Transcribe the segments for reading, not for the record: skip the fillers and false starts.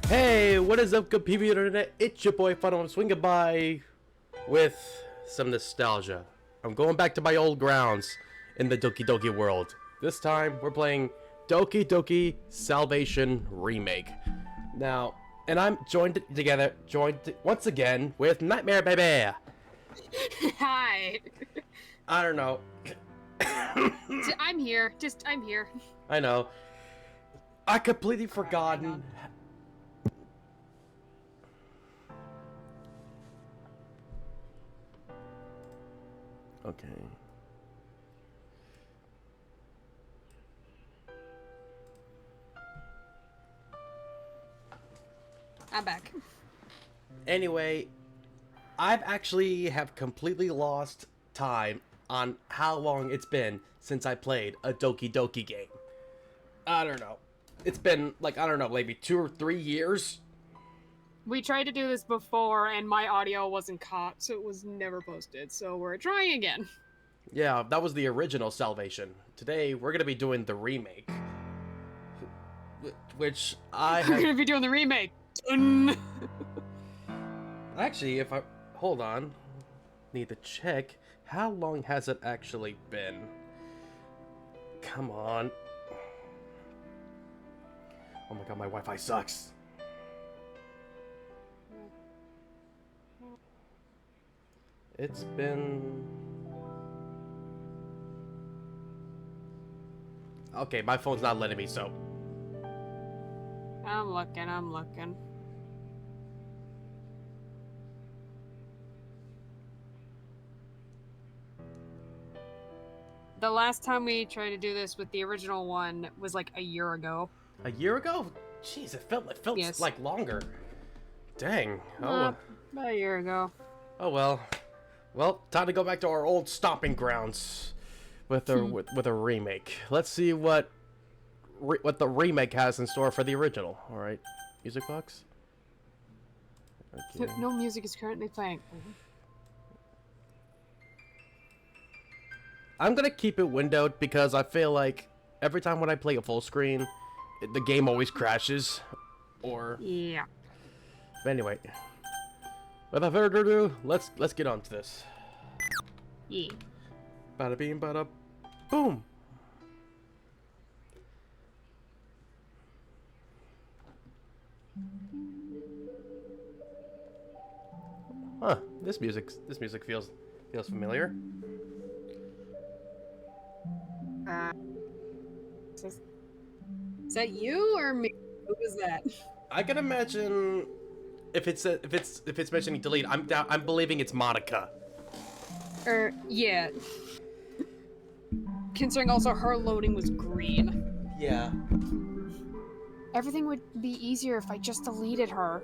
Hey, what is up, good people of the internet? It's your boy Fun. I'm swinging by with some nostalgia. I'm going back to my old grounds in the Doki Doki world. This time, we're playing Doki Doki Salvation Remake. Now, and I'm joined once again with Nightmarebaby. Hi. I don't know. I'm here. I'm here. I know. I completely forgotten. Okay. I'm back. Anyway, I've actually have completely lost time on how long it's been since I played a Doki Doki game. I don't know. It's been like, I don't know, maybe 2 or 3 years. We tried to do this before and my audio wasn't caught, so it was never posted. So we're trying again. Yeah, that was the original Salvation. Today, we're going to be doing the remake. Which I have... We're going to be doing the remake. Actually, if I... Hold on. Need to check. How long has it actually been? Come on. Oh my god, my Wi-Fi sucks. It's been... Okay, my phone's not letting me, so... I'm looking. The last time we tried to do this with the original one was like a year ago. A year ago? Jeez, it felt yes. Like longer. Dang. About a year ago. Oh well. Well, time to go back to our old stomping grounds with a with a remake. Let's see what the remake has in store for the original. All right, music box. Okay. No music is currently playing. I'm gonna keep it windowed because I feel like every time when I play a full screen, the game always crashes. Or yeah. But anyway, without further ado, let's get on to this. Yeah. Bada beam, bada boom. Huh? This music feels familiar. Is that you or me? Who was that? I can imagine if it's mentioning delete. I'm believing it's Monica. Yeah. Considering also her loading was green. Yeah. Everything would be easier if I just deleted her.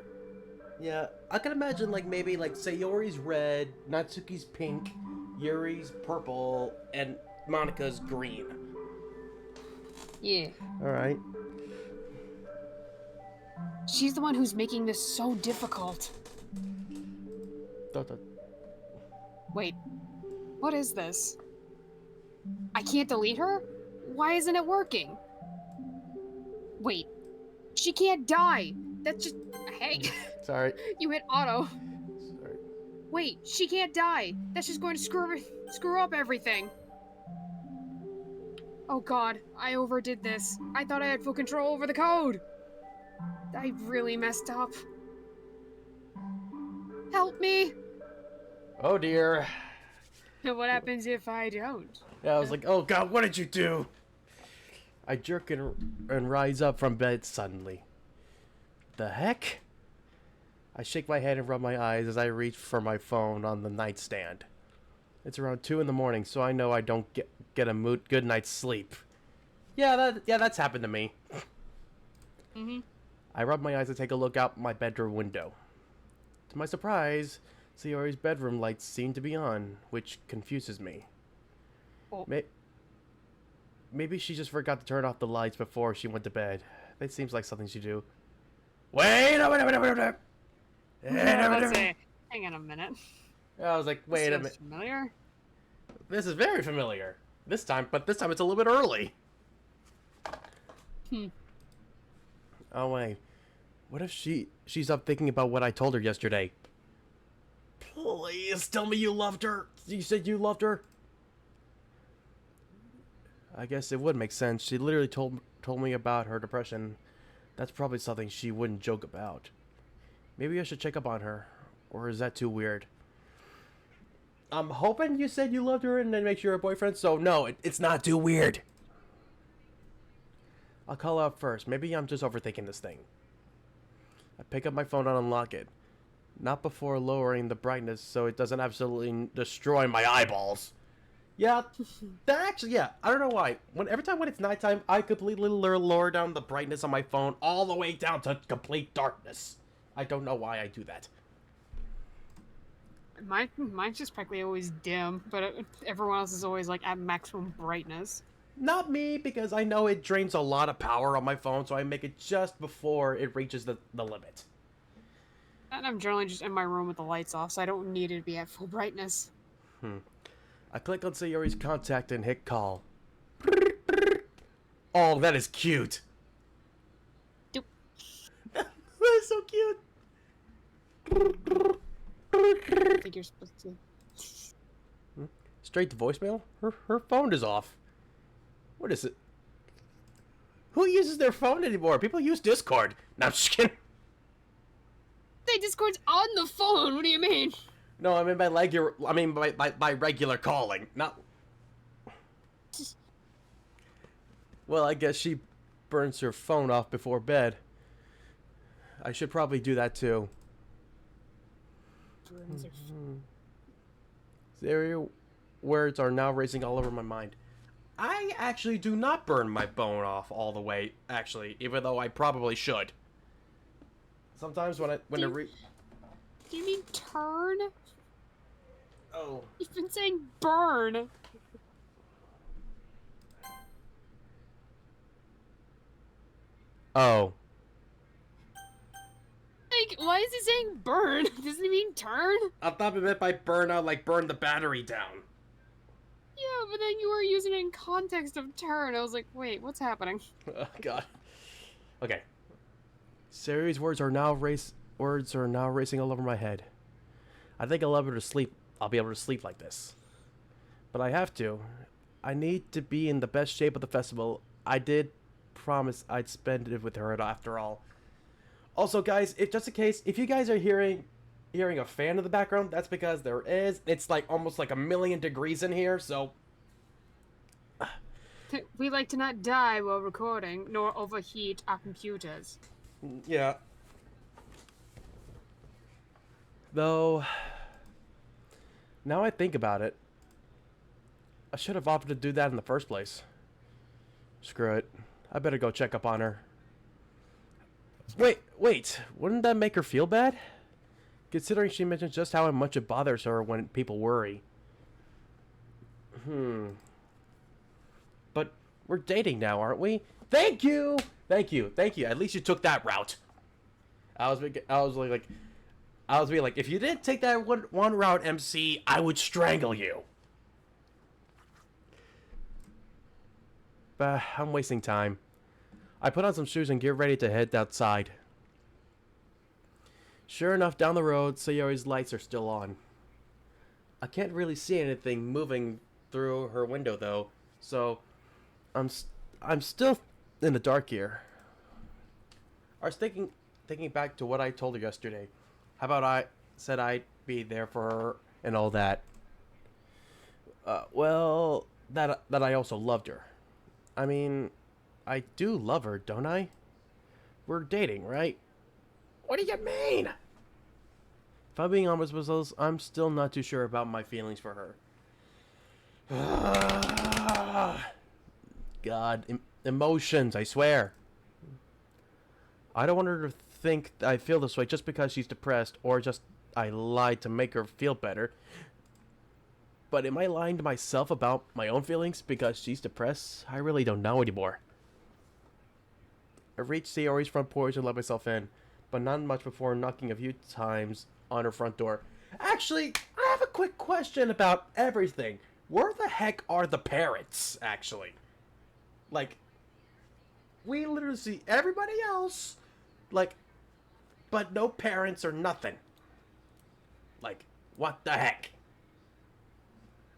Yeah, I can imagine like maybe like Sayori's red, Natsuki's pink, Yuri's purple, and Monica's green. Yeah. Alright. She's the one who's making this so difficult. Wait, what is this? I can't delete her? Why isn't it working? Wait, she can't die. That's just... Hey. Sorry. You hit auto. Sorry. Wait, she can't die. That's just going to screw up everything. Oh god, I overdid this. I thought I had full control over the code. I really messed up. Help me! Oh dear. What happens if I don't? Yeah, I was like, oh god, what did you do? I jerk and rise up from bed suddenly. The heck? I shake my head and rub my eyes as I reach for my phone on the nightstand. It's around 2 in the morning, so I know I don't get a good night's sleep. Yeah, that's happened to me. Mm-hmm. I rub my eyes and take a look out my bedroom window. To my surprise, Sayori's bedroom lights seem to be on, which confuses me. Oh. Maybe she just forgot to turn off the lights before she went to bed. That seems like something she'd do. Wait a minute. Hang on a minute. I was like, wait a minute. Familiar? This is very familiar. This time it's a little bit early. Oh wait. What if she's up thinking about what I told her yesterday? Please tell me you loved her. You said you loved her. I guess it would make sense. She literally told me about her depression. That's probably something she wouldn't joke about. Maybe I should check up on her. Or is that too weird? I'm hoping you said you loved her and then makes you her boyfriend, so no, it's not too weird. I'll call out first. Maybe I'm just overthinking this thing. I pick up my phone and unlock it. Not before lowering the brightness so it doesn't absolutely destroy my eyeballs. Yeah, yeah, I don't know why. Every time when it's nighttime, I completely lower down the brightness on my phone all the way down to complete darkness. I don't know why I do that. Mine's just practically always dim, but everyone else is always like at maximum brightness. Not me, because I know it drains a lot of power on my phone, so I make it just before it reaches the limit. And I'm generally just in my room with the lights off, so I don't need it to be at full brightness. I click on Sayori's contact and hit call. Oh, that is cute. Doop. That is so cute. I think you're supposed to. Straight to voicemail? Her phone is off. What is it? Who uses their phone anymore? People use Discord. No, I'm just kidding. Hey, Discord's on the phone. What do you mean? No, I mean by regular calling, not. Well, I guess she burns her phone off before bed. I should probably do that too. Stereo words are now racing all over my mind. I actually do not burn my phone off all the way, actually, even though I probably should. Sometimes when do you mean turn? Oh. You've been saying burn. Oh. Like, why is he saying burn? Doesn't he mean turn? I thought it meant by burn out, like burn the battery down. Yeah, but then you were using it in context of turn. I was like, wait, what's happening? Oh, God. Okay. Sari's words are now racing all over my head. I think I'll be able to sleep like this. But I have to. I need to be in the best shape of the festival. I did promise I'd spend it with her after all. Also, guys, just in case, if you guys are hearing a fan in the background, that's because there is. It's like almost like 1,000,000 degrees in here, so. We like to not die while recording, nor overheat our computers. Yeah. Though, now I think about it, I should have opted to do that in the first place. Screw it. I better go check up on her. Wait, wouldn't that make her feel bad? Considering she mentioned just how much it bothers her when people worry. But we're dating now, aren't we? Thank you! At least you took that route. I was being like, if you didn't take that one route, MC, I would strangle you. But I'm wasting time. I put on some shoes and get ready to head outside. Sure enough, down the road, Sayori's lights are still on. I can't really see anything moving through her window though, so I'm still in the dark here. I was thinking back to what I told her yesterday. How about I said I'd be there for her and all that. Well, that I also loved her. I mean, I do love her, don't I? We're dating, right? What do you mean? If I'm being honest with us, I'm still not too sure about my feelings for her. God, emotions, I swear. I don't want her to think I feel this way just because she's depressed or just I lied to make her feel better. But am I lying to myself about my own feelings because she's depressed? I really don't know anymore. I reached Sayori's front porch and let myself in, but not much before knocking a few times on her front door. Actually, I have a quick question about everything. Where the heck are the parents, actually? Like, we literally see everybody else, like, but no parents or nothing. Like, what the heck?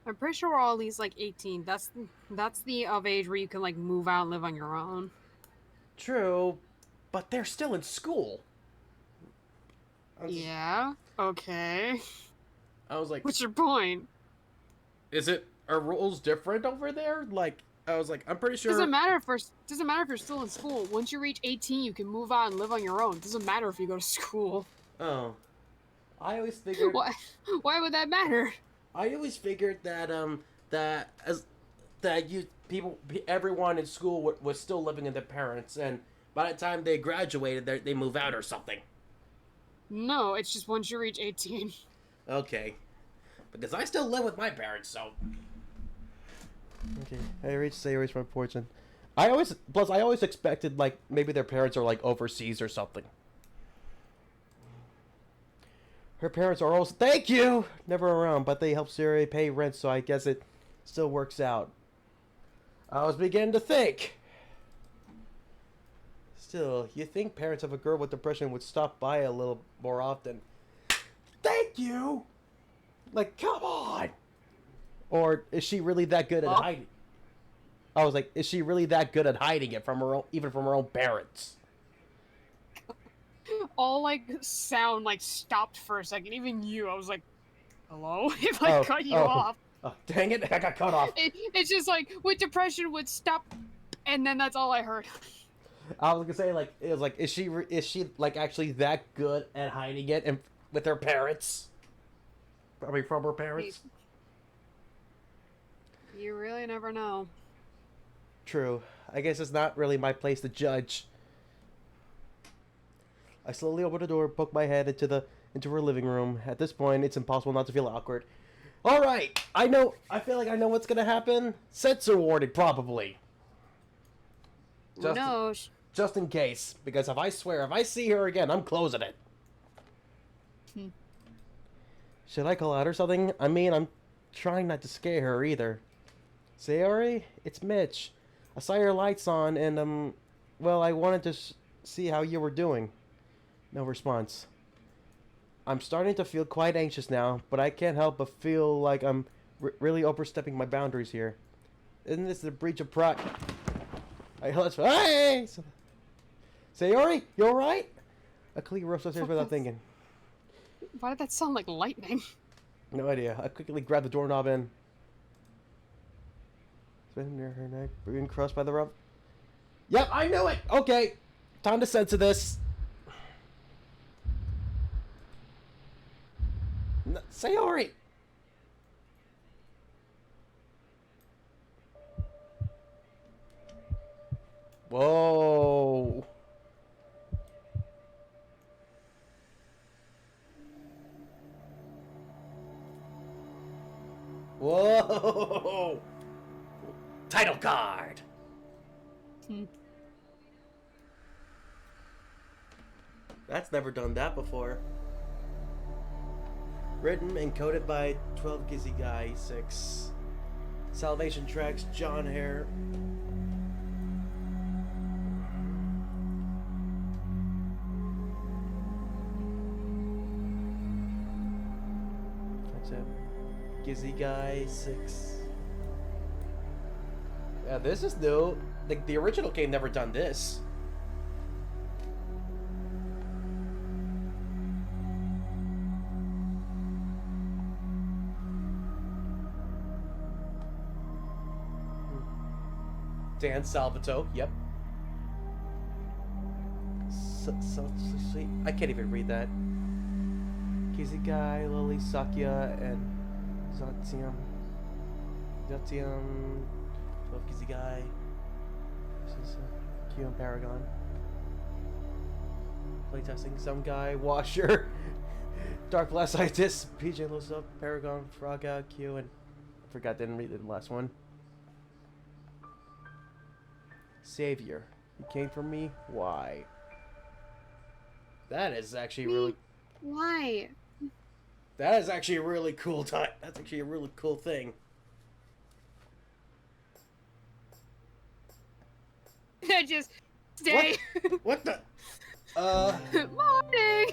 I'm pretty sure we're all at least like 18. That's the of age where you can like move out and live on your own. True, but they're still in school. Yeah. Okay. I was like, What's your point? are rules different over there? Like, I was like, I'm pretty sure. Doesn't matter if you're still in school. Once you reach 18, you can move out and live on your own. Doesn't matter if you go to school. Oh, I always figured. Why? Why would that matter? I always figured that everyone in school was still living with their parents, and by the time they graduated, they move out or something. No, it's just once you reach 18. Okay, because I still live with my parents, so. Okay, I reached my portion. I always expected like maybe their parents are like overseas or something. Her parents are also thank you never around, but they help Siri pay rent, so I guess it still works out. I was beginning to think. Still, you think parents of a girl with depression would stop by a little more often? Thank you. Like, come on. Or is she really that good at hiding? I was like, is she really that good at hiding it from her own, even from her own parents? All like sound like stopped for a second. Even you, I was like, "Hello?" If I cut you off. Oh, dang it! I got cut off. It's just like with depression would stop, and then that's all I heard. I was gonna say like it was like is she like actually that good at hiding it and with her parents? I mean, from her parents. You really never know. True. I guess it's not really my place to judge. I slowly opened the door, poked my head into her living room. At this point, it's impossible not to feel awkward. All right, I feel like I know what's gonna happen. Censor warning, probably. Who knows? Just in case, because if I see her again, I'm closing it. Should I call out or something? I mean, I'm trying not to scare her either. Sayori, it's Mitch. I saw your lights on, and well, I wanted to see how you were doing. No response. I'm starting to feel quite anxious now, but I can't help but feel like I'm really overstepping my boundaries here. Isn't this a breach of pride? Hey! Sayori, you alright? I quickly rushed upstairs without thinking. Why did that sound like lightning? No idea. I quickly grabbed the doorknob and... Spinning near her neck, being crushed by the rub. Yep, I knew it! Okay, time to censor this. Sayori! Whoa! Whoa! Title card! That's never done that before. Written and coded by 12 Gizzy Guy 6. Salvation Tracks, John Hare. That's it. Gizzy Guy 6. Yeah, this is new. The original game never done this. Dan Salvato, yep. So sweet. I can't even read that. Gizzy Guy, Lily Sakya, and Zatium. 12 Gizzy Guy. This is Q and Paragon. Playtesting, some guy, Washer. Dark Blast Scientist, PJ Losa, Paragon, Fraga, Q, and I forgot, didn't read the last one. Savior. You came for me? Why? That is actually really... Why? That is actually a really cool time. That's actually a really cool thing. Just stay. What the? Morning!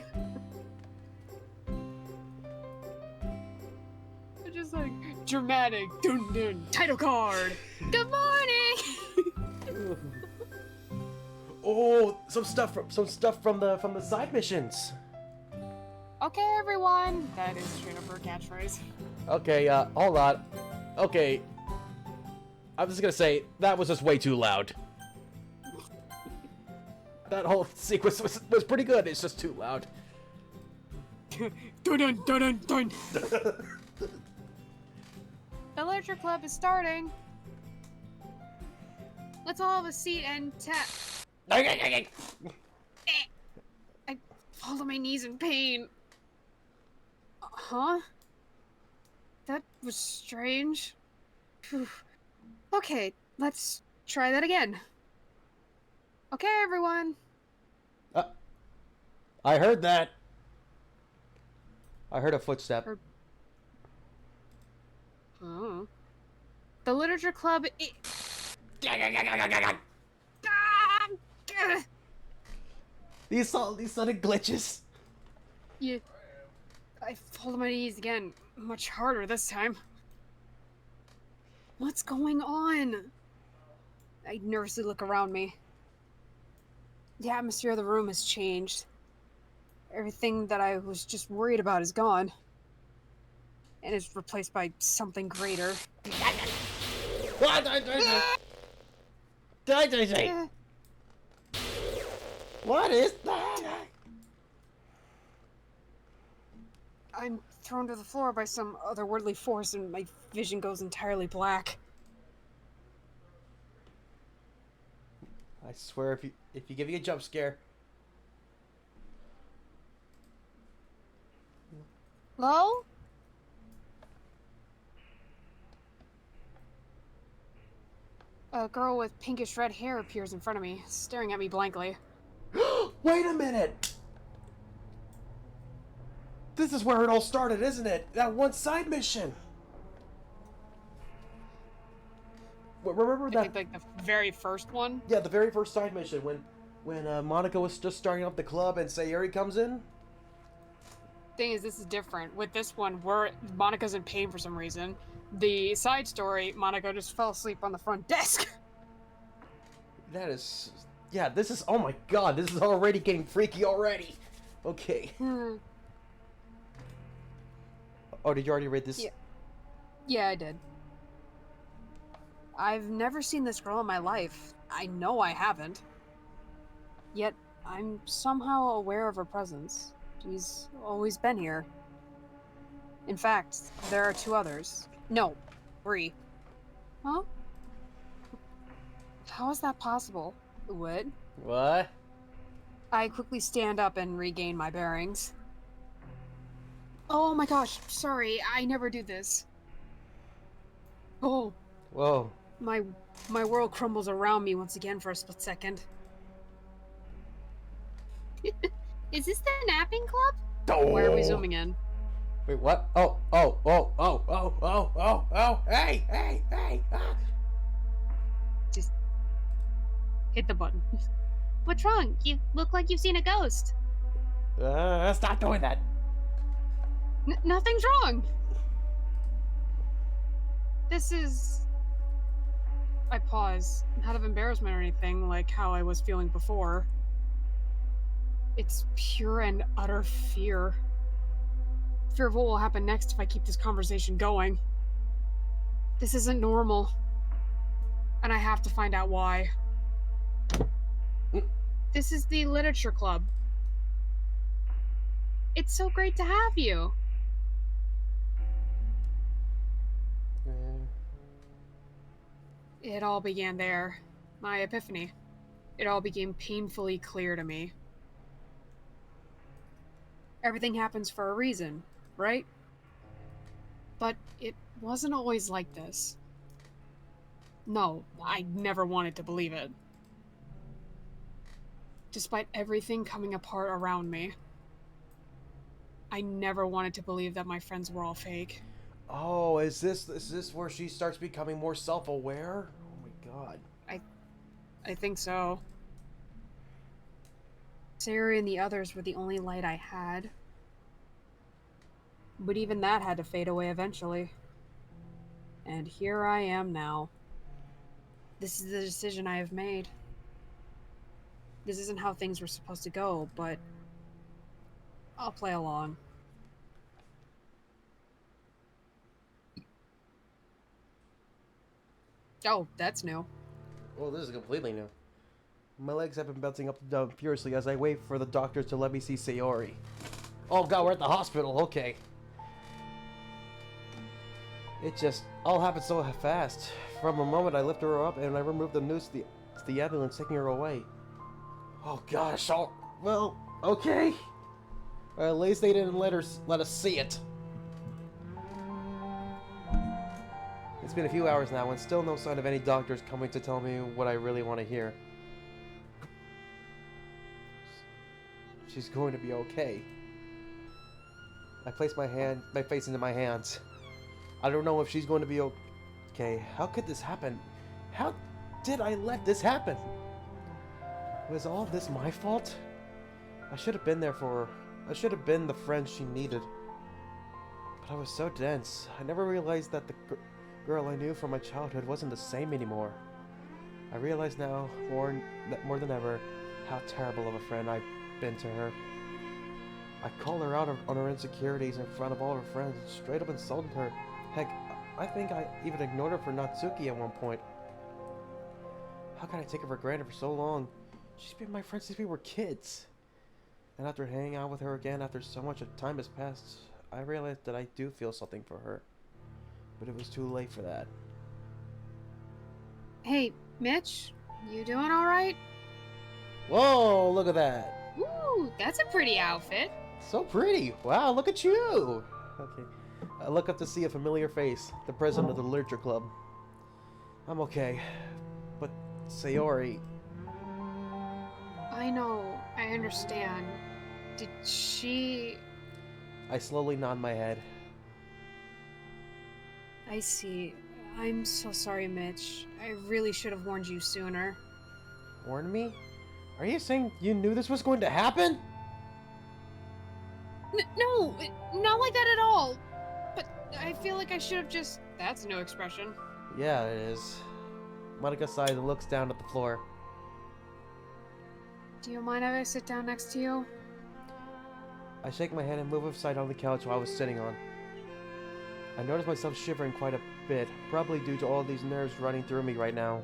Just like dramatic dun dun title card. Good morning. Oh, some stuff from the side missions. Okay, everyone. That is straight up her catchphrase. Okay, hold on. Okay. I'm just gonna say, that was just way too loud. That whole sequence was pretty good, it's just too loud. Dun dun dun dun dun. The literature club is starting. Let's all have a seat and tap. I fall to my knees in pain. Huh? That was strange. Phew. Okay, let's try that again. Okay, everyone. I heard that. I heard a footstep. Oh. The literature club These sudden glitches. Yeah. I fall to my knees again. Much harder this time. What's going on? I nervously look around me. The atmosphere of the room has changed. Everything that I was just worried about is gone. And is replaced by something greater. What is that? I'm thrown to the floor by some otherworldly force and my vision goes entirely black. I swear, if you give me a jump scare. Hello? A girl with pinkish red hair appears in front of me, staring at me blankly. Wait a minute! This is where it all started, isn't it? That one side mission! Remember that? I think, like, the very first one? Yeah, the very first side mission when Monica was just starting up the club and Sayuri comes in? Thing is, this is different. With this one, Monica's in pain for some reason. The side story, Monica just fell asleep on the front desk. That is... Yeah, this is... Oh my god, this is already getting freaky already. Okay. Oh, did you already read this? Yeah, I did. I've never seen this girl in my life. I know I haven't. Yet, I'm somehow aware of her presence. She's always been here. In fact, there are 2 others. No, 3. Huh? How is that possible? What? What? I quickly stand up and regain my bearings. Oh my gosh, sorry, I never do this. Oh. Whoa. My world crumbles around me once again for a split second. Is this the napping club? Oh. Where are we zooming in? Wait, what? Oh, hey, ah. Just hit the button. What's wrong? You look like you've seen a ghost. Stop doing that. Nothing's wrong. This is... I pause, not of embarrassment or anything, like how I was feeling before. It's pure and utter fear. Fear of what will happen next if I keep this conversation going. This isn't normal. And I have to find out why. This is the literature club. It's so great to have you. It all began there. My epiphany. It all became painfully clear to me. Everything happens for a reason, right? But it wasn't always like this. No, I never wanted to believe it. Despite everything coming apart around me, I never wanted to believe that my friends were all fake. Oh, is this where she starts becoming more self-aware? Oh my god. I think so. Sarah and the others were the only light I had. But even that had to fade away eventually. And here I am now. This is the decision I have made. This isn't how things were supposed to go, but I'll play along. Oh, that's new. Well, this is completely new. My legs have been bouncing up and down furiously as I wait for the doctors to let me see Sayori. Oh god, we're at the hospital, okay. It just all happened so fast. From a moment I lifted her up and I removed the noose to the ambulance taking her away. Oh gosh, well, okay. At least they didn't let us see it. It's been a few hours now and still no sign of any doctors coming to tell me what I really want to hear. She's going to be okay. I place my face into my hands. I don't know if she's going to be okay. How could this happen? How did I let this happen? Was all this my fault? I should have been there for her. I should have been the friend she needed. But I was so dense. I never realized that the girl I knew from my childhood wasn't the same anymore. I realize now, more than ever, how terrible of a friend I've been to her. I called her out on her insecurities in front of all her friends and straight up insulted her. Heck, I think I even ignored her for Natsuki at one point. How could I take her for granted for so long? She's been my friend since we were kids. And after hanging out with her again after so much time has passed, I realized that I do feel something for her. But it was too late for that. Hey, Mitch, you doing alright? Whoa, look at that. Ooh, that's a pretty outfit. So pretty. Wow, look at you. Okay. I look up to see a familiar face, the president of the literature club. I'm okay. But Sayori... I know, I understand. Did she... I slowly nod my head. I see. I'm so sorry, Mitch. I really should have warned you sooner. Warned me? Are you saying you knew this was going to happen? No, not like that at all. But I feel like I should have just... That's no expression. Yeah, it is. Monica sighs and looks down at the floor. Do you mind if I sit down next to you? I shake my head and move aside on the couch I was sitting on. I notice myself shivering quite a bit, probably due to all these nerves running through me right now.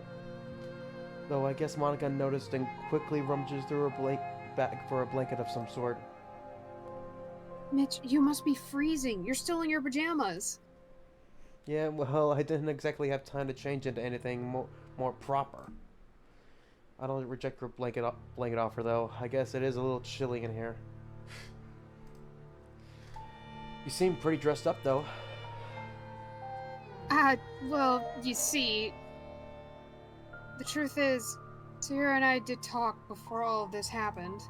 Though I guess Monica noticed and quickly rummages through her bag for a blanket of some sort. Mitch, you must be freezing. You're still in your pajamas. Yeah, well, I didn't exactly have time to change into anything more proper. I don't reject her blanket offer, though. I guess it is a little chilly in here. You seem pretty dressed up, though. Well, you see... The truth is, Sarah and I did talk before all of this happened.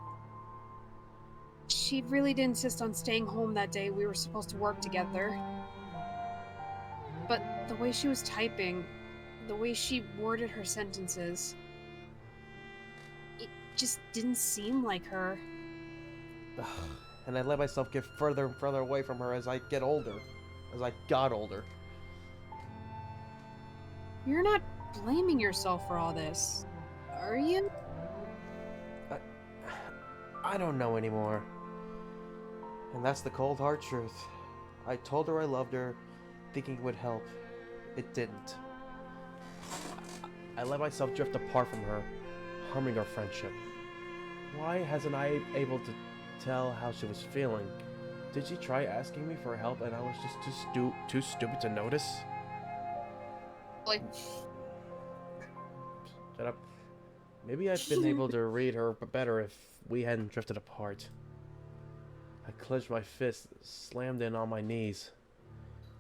She really did insist on staying home that day we were supposed to work together. But the way she was typing, the way she worded her sentences, it just didn't seem like her. And I let myself get further and further away from her as I got older. You're not blaming yourself for all this, are you? I don't know anymore. And that's the cold hard truth. I told her I loved her, thinking it would help. It didn't. I let myself drift apart from her, harming our friendship. Why hasn't I able to tell how she was feeling? Did she try asking me for help and I was just too stupid to notice? Like... Shut up. Maybe I'd been able to read her better if we hadn't drifted apart. I clenched my fist, slammed in on my knees.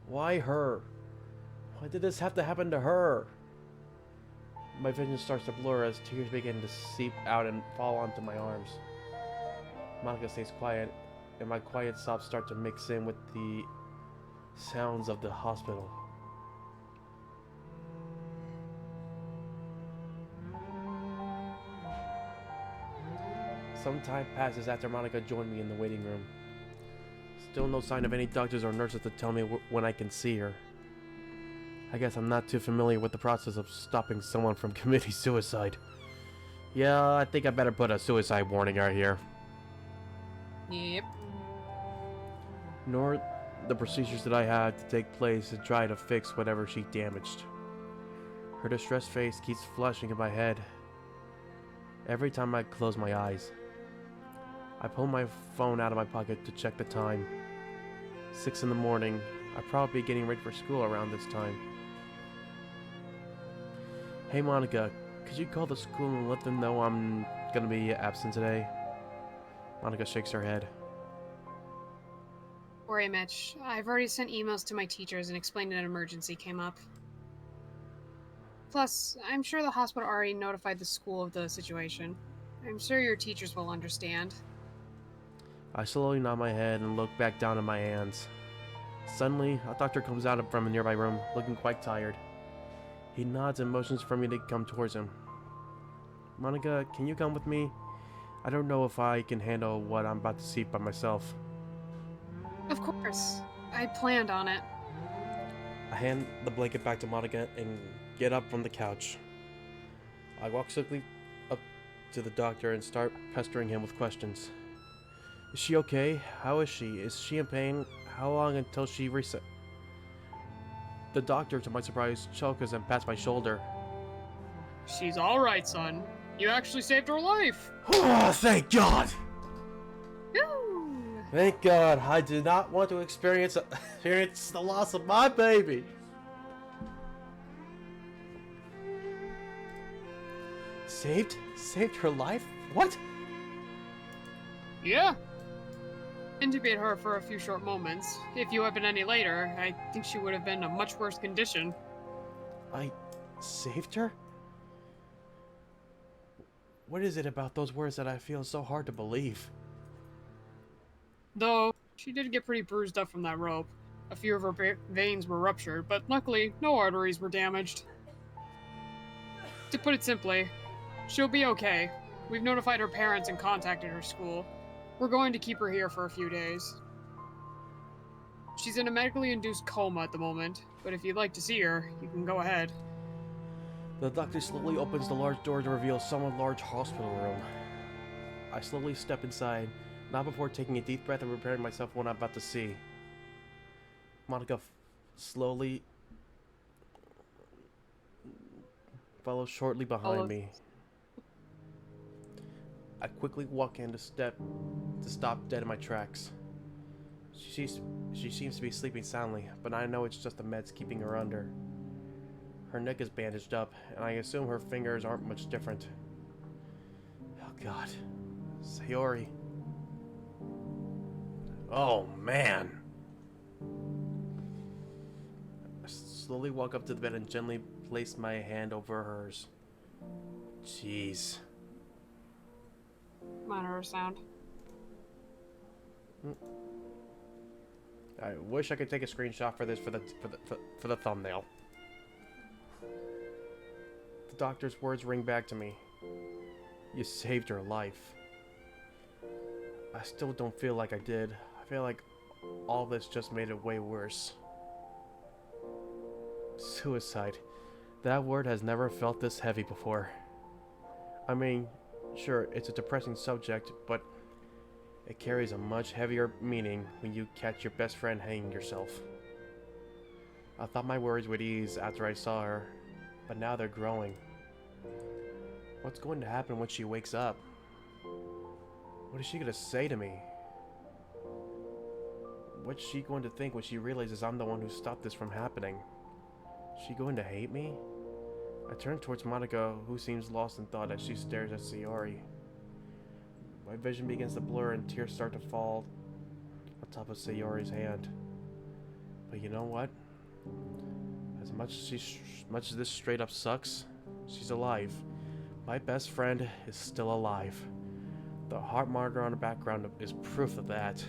Why her? Why did this have to happen to her? My vision starts to blur as tears begin to seep out and fall onto my arms. Monica stays quiet, and my quiet sobs start to mix in with the sounds of the hospital. Some time passes after Monica joined me in the waiting room. Still no sign of any doctors or nurses to tell me when I can see her. I guess I'm not too familiar with the process of stopping someone from committing suicide. Yeah, I think I better put a suicide warning out here. Yep. Nor the procedures that I had to take place to try to fix whatever she damaged. Her distressed face keeps flashing in my head every time I close my eyes. I pull my phone out of my pocket to check the time. 6 in the morning. I'll probably be getting ready for school around this time. Hey Monica, could you call the school and let them know I'm gonna be absent today? Monica shakes her head. Worry, Mitch. I've already sent emails to my teachers and explained an emergency came up. Plus, I'm sure the hospital already notified the school of the situation. I'm sure your teachers will understand. I slowly nod my head and look back down at my hands. Suddenly, a doctor comes out from a nearby room, looking quite tired. He nods and motions for me to come towards him. Monica, can you come with me? I don't know if I can handle what I'm about to see by myself. Of course. I planned on it. I hand the blanket back to Monica and get up from the couch. I walk swiftly up to the doctor and start pestering him with questions. Is she okay? How is she? Is she in pain? How long until she reset? The doctor, to my surprise, chokes and pats my shoulder. She's alright, son. You actually saved her life! Oh, thank God! Woo! Thank God, I did not want to experience the loss of my baby. Saved her life? What? Yeah. Intubate her for a few short moments. If you had been any later, I think she would have been in a much worse condition. I saved her? What is it about those words that I feel so hard to believe? Though, she did get pretty bruised up from that rope. A few of her veins were ruptured, but luckily, no arteries were damaged. To put it simply, she'll be okay. We've notified her parents and contacted her school. We're going to keep her here for a few days. She's in a medically induced coma at the moment, but if you'd like to see her, you can go ahead. The doctor slowly opens the large door to reveal some large hospital room. I slowly step inside, not before taking a deep breath and preparing myself for what I'm about to see. Monica slowly follows shortly behind me. I quickly walk in to stop dead in my tracks. She seems to be sleeping soundly, but I know it's just the meds keeping her under. Her neck is bandaged up, and I assume her fingers aren't much different. Oh God. Sayori. Oh man. I slowly walk up to the bed and gently place my hand over hers. Jeez. Monitor sound. I wish I could take a screenshot for this for the thumbnail. The doctor's words ring back to me. You saved her life. I still don't feel like I did. I feel like all this just made it way worse. Suicide. That word has never felt this heavy before. I mean, sure, it's a depressing subject, but it carries a much heavier meaning when you catch your best friend hanging yourself. I thought my worries would ease after I saw her, but now they're growing. What's going to happen when she wakes up? What is she going to say to me? What's she going to think when she realizes I'm the one who stopped this from happening? Is she going to hate me? I turn towards Monica, who seems lost in thought as she stares at Sayori. My vision begins to blur and tears start to fall on top of Sayori's hand. But you know what? As much as this straight up sucks, she's alive. My best friend is still alive. The heart monitor on the background is proof of that.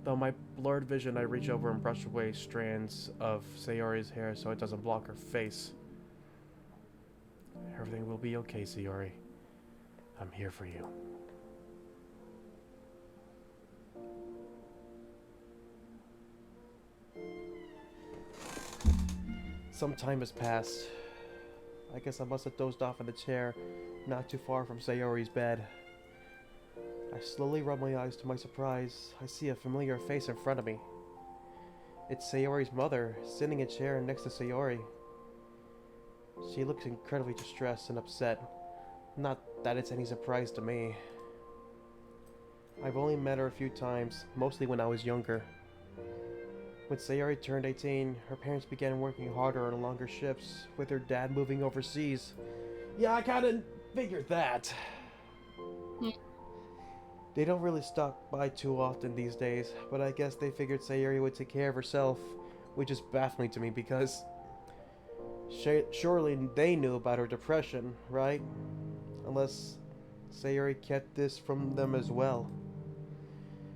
Though my blurred vision, I reach over and brush away strands of Sayori's hair so it doesn't block her face. Everything will be okay, Sayori. I'm here for you. Some time has passed. I guess I must have dozed off in the chair, not too far from Sayori's bed. I slowly rub my eyes. To my surprise, I see a familiar face in front of me. It's Sayori's mother, sitting in a chair next to Sayori. She looks incredibly distressed and upset. Not that it's any surprise to me. I've only met her a few times, mostly when I was younger. When Sayori turned 18, her parents began working harder on longer shifts, with her dad moving overseas. Yeah, I kinda figured that. They don't really stop by too often these days, but I guess they figured Sayori would take care of herself, which is baffling to me because surely they knew about her depression, right? Unless Sayori kept this from them as well.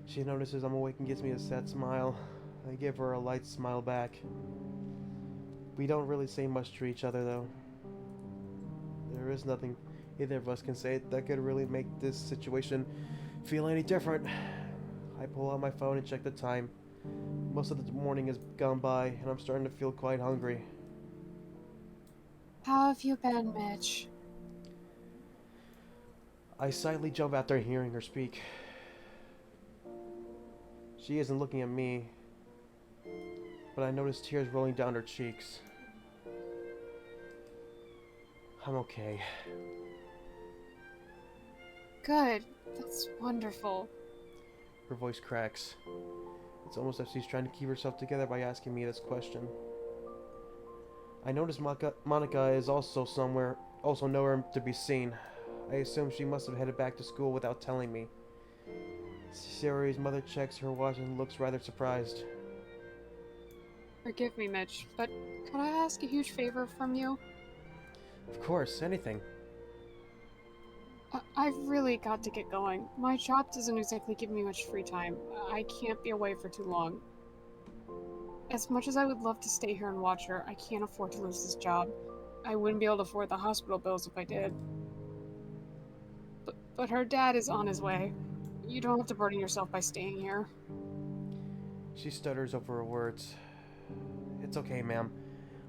She notices I'm awake and gives me a sad smile. I give her a light smile back. We don't really say much to each other though. There is nothing either of us can say that could really make this situation feel any different. I pull out my phone and check the time. Most of the morning has gone by and I'm starting to feel quite hungry. How have you been, Mitch? I silently jump after hearing her speak. She isn't looking at me, but I notice tears rolling down her cheeks. I'm okay. Good. That's wonderful. Her voice cracks. It's almost as if she's trying to keep herself together by asking me this question. I notice Monica is also nowhere to be seen. I assume she must have headed back to school without telling me. Sayori's mother checks her watch and looks rather surprised. Forgive me, Mitch, but could I ask a huge favor from you? Of course, anything. I've really got to get going. My job doesn't exactly give me much free time. I can't be away for too long. As much as I would love to stay here and watch her, I can't afford to lose this job. I wouldn't be able to afford the hospital bills if I did. But her dad is on his way. You don't have to burden yourself by staying here. She stutters over her words. It's okay, ma'am.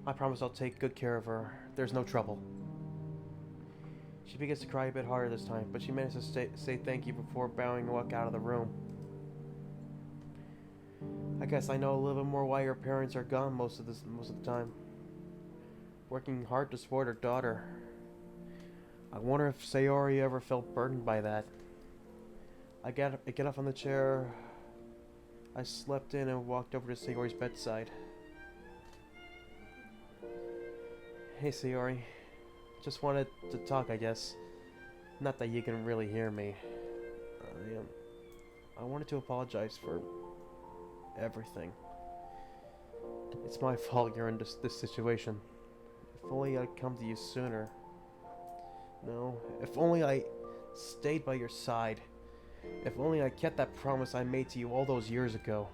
I promise I'll take good care of her. There's no trouble. She begins to cry a bit harder this time, but she manages to say thank you before bowing and walk out of the room. I guess I know a little bit more why her parents are gone most of the time. Working hard to support her daughter. I wonder if Sayori ever felt burdened by that. I get up from the chair. I slept in and walked over to Sayori's bedside. Hey Sayori. Just wanted to talk, I guess. Not that you can really hear me. I wanted to apologize for everything. It's my fault you're in this situation. If only I'd come to you sooner. No, if only I stayed by your side. If only I kept that promise I made to you all those years ago.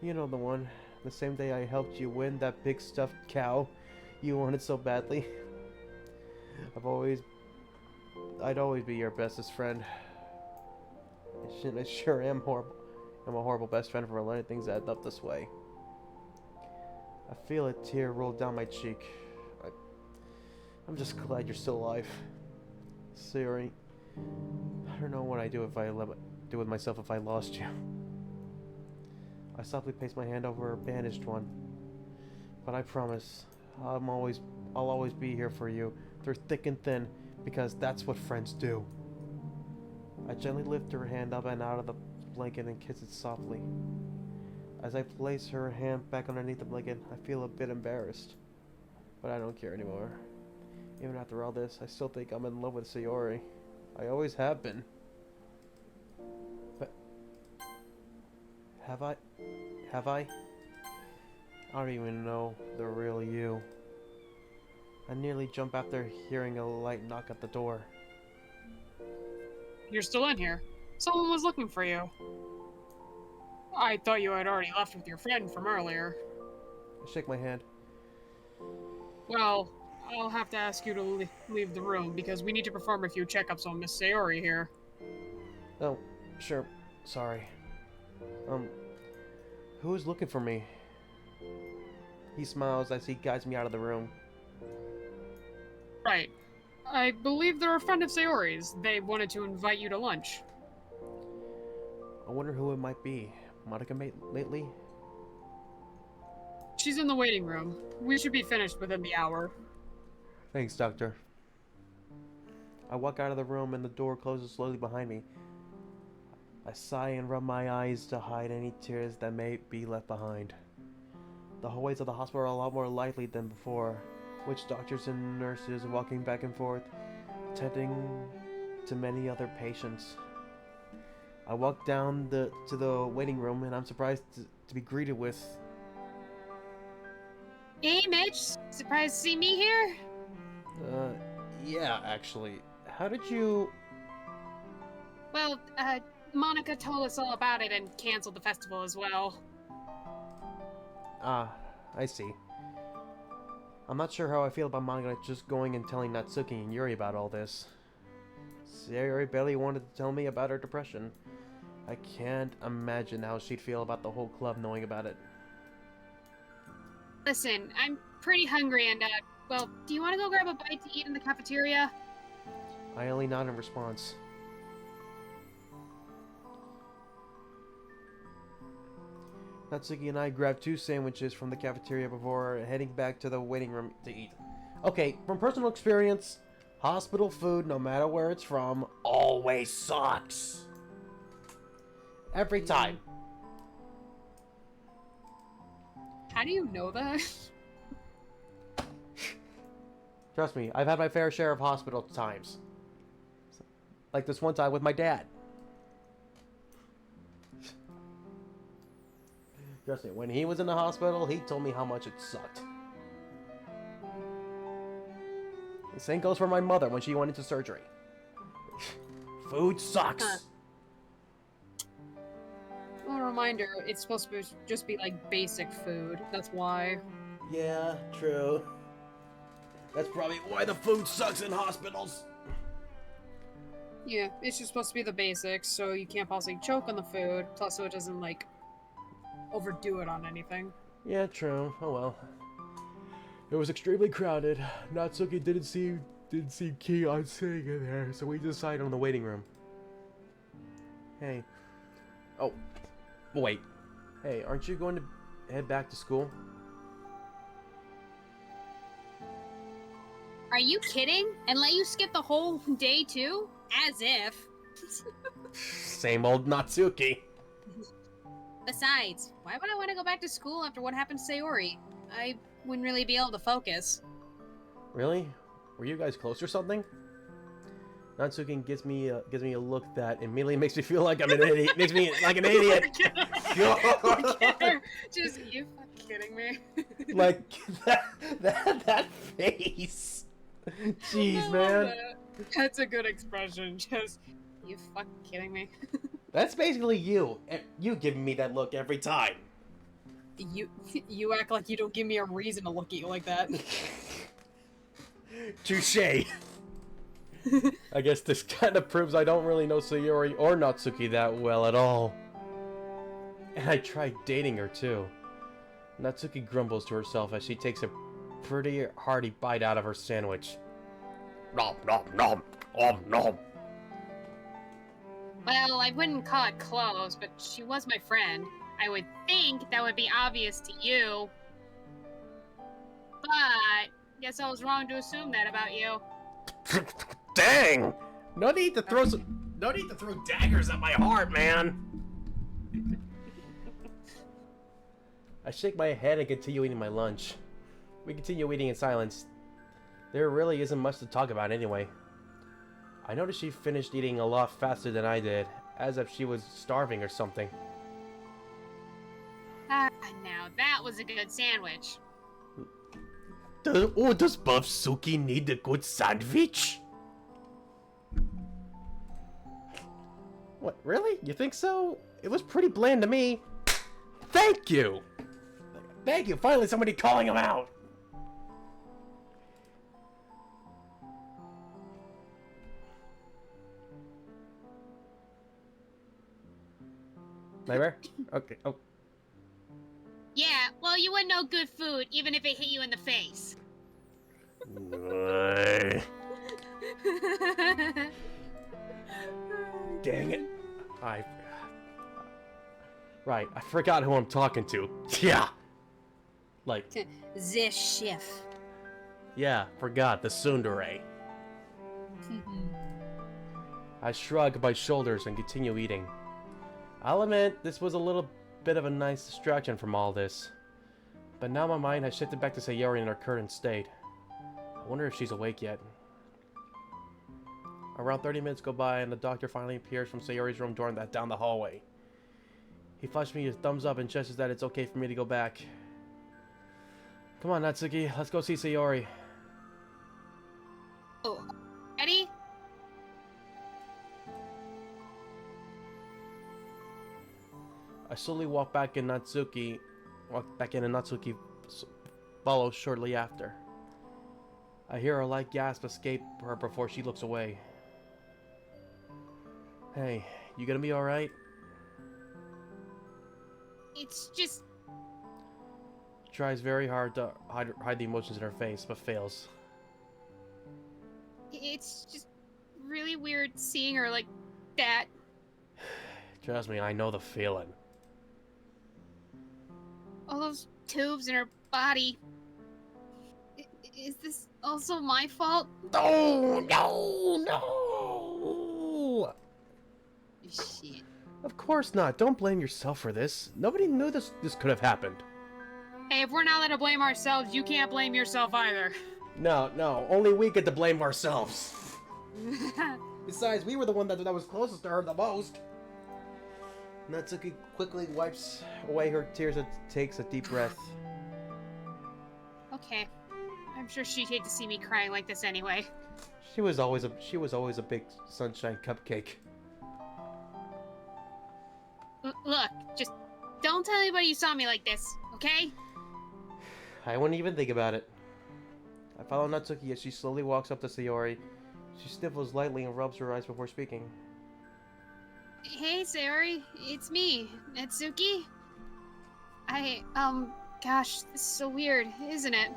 You know the one. The same day I helped you win that big stuffed cow you wanted so badly. I'd always be your bestest friend. I sure am horrible. I'm a horrible best friend for letting things end up this way. I feel a tear roll down my cheek. I'm just glad you're still alive. Sayori, I don't know what I'd do with myself if I lost you. I softly placed my hand over her bandaged one. But I promise, I'll always be here for you, through thick and thin, because that's what friends do. I gently lift her hand up and out of the blanket and kiss it softly. As I place her hand back underneath the blanket, I feel a bit embarrassed. But I don't care anymore. Even after all this, I still think I'm in love with Sayori. I always have been. But... Have I? I don't even know the real you. I nearly jump after hearing a light knock at the door. You're still in here. Someone was looking for you. I thought you had already left with your friend from earlier. I shake my hand. Well, I'll have to ask you to leave the room because we need to perform a few checkups on Miss Sayori here. Oh, sure. Sorry. Who's looking for me? He smiles as he guides me out of the room. Right. I believe they're a friend of Sayori's. They wanted to invite you to lunch. I wonder who it might be. Monica lately? She's in the waiting room. We should be finished within the hour. Thanks, Doctor. I walk out of the room and the door closes slowly behind me. I sigh and rub my eyes to hide any tears that may be left behind. The hallways of the hospital are a lot more lively than before. Witch doctors and nurses walking back and forth, tending to many other patients. I walk down to the waiting room and I'm surprised to be greeted with... Hey, Mitch. Surprised to see me here? Yeah, actually. How did you... Well, Monica told us all about it and canceled the festival as well. Ah, I see. I'm not sure how I feel about Monica just going and telling Natsuki and Yuri about all this. Sayori barely wanted to tell me about her depression. I can't imagine how she'd feel about the whole club knowing about it. Listen, I'm pretty hungry and, well, do you want to go grab a bite to eat in the cafeteria? I only nod in response. Natsuki and I grabbed 2 sandwiches from the cafeteria before heading back to the waiting room to eat. Okay, from personal experience, hospital food, no matter where it's from, always sucks. Every time. How do you know that? Trust me, I've had my fair share of hospital times. Like this one time with my dad. Trust me, when he was in the hospital, he told me how much it sucked. The same goes for my mother when she went into surgery. Food sucks. Well, a reminder, it's supposed to just be like basic food. That's why. Yeah, true. That's probably why the food sucks in hospitals. Yeah, it's just supposed to be the basics, so you can't possibly choke on the food, plus so it doesn't, like, overdo it on anything. Yeah, true. Oh well. It was extremely crowded. Natsuki didn't seem keen on sitting in there, so we decided on the waiting room. Hey. Oh. Wait. Hey, aren't you going to head back to school? Are you kidding? And let you skip the whole day too? As if. Same old Natsuki. Besides, why would I want to go back to school after what happened to Sayori? I wouldn't really be able to focus. Really? Were you guys close or something? Natsuki gives me a look that immediately makes me feel like I'm an idiot. Makes me like an idiot. Just, you fucking kidding me? Like that face. Jeez, man. That's a good expression. Just, you fucking kidding me? That's basically you. You giving me that look every time. You act like you don't give me a reason to look at you like that. Touché. I guess this kind of proves I don't really know Sayori or Natsuki that well at all. And I tried dating her too. Natsuki grumbles to herself as she takes a pretty hearty bite out of her sandwich. Nom nom nom. Nom nom. Well, I wouldn't call it close, but she was my friend. I would think that would be obvious to you. But, guess I was wrong to assume that about you. Dang! No need to throw daggers at my heart, man. I shake my head and continue eating my lunch. We continue eating in silence. There really isn't much to talk about anyway. I noticed she finished eating a lot faster than I did, as if she was starving or something. Now that was a good sandwich. Does Buff Suki need a good sandwich? What, really? You think so? It was pretty bland to me. Thank you! Thank you, finally somebody calling him out! Nightmare? Okay, oh. Yeah, well, Well, you wouldn't know good food, even if it hit you in the face. Dang it. Right, I forgot who I'm talking to. Yeah! Like... The chef. Yeah, forgot, the tsundere. I shrug my shoulders and continue eating. I'll admit, this was a little bit of a nice distraction from all this. But now my mind has shifted back to Sayori in her current state. I wonder if she's awake yet. Around 30 minutes go by and the doctor finally appears from Sayori's room door down the hallway. He flashes me a thumbs up and gestures that it's okay for me to go back. Come on, Natsuki, let's go see Sayori. Oh, Eddie? I slowly walk back in and Natsuki follows shortly after. I hear a light gasp escape her before she looks away. Hey, you gonna be alright? It's just... Tries very hard to hide the emotions in her face, but fails. It's just really weird seeing her like that. Trust me, I know the feeling. All those tubes in her body. Is this also my fault? No! Shit. Of course not. Don't blame yourself for this. Nobody knew this could have happened. Hey, if we're not allowed to blame ourselves, you can't blame yourself either. No. Only we get to blame ourselves. Besides, we were the one that was closest to her the most. Natsuki quickly wipes away her tears and takes a deep breath. Okay. I'm sure she'd hate to see me crying like this anyway. She was always a big sunshine cupcake. Look, just don't tell anybody you saw me like this, okay? I wouldn't even think about it. I follow Natsuki as she slowly walks up to Sayori. She sniffles lightly and rubs her eyes before speaking. Hey, Sayori, it's me, Natsuki. Gosh, this is so weird, isn't it?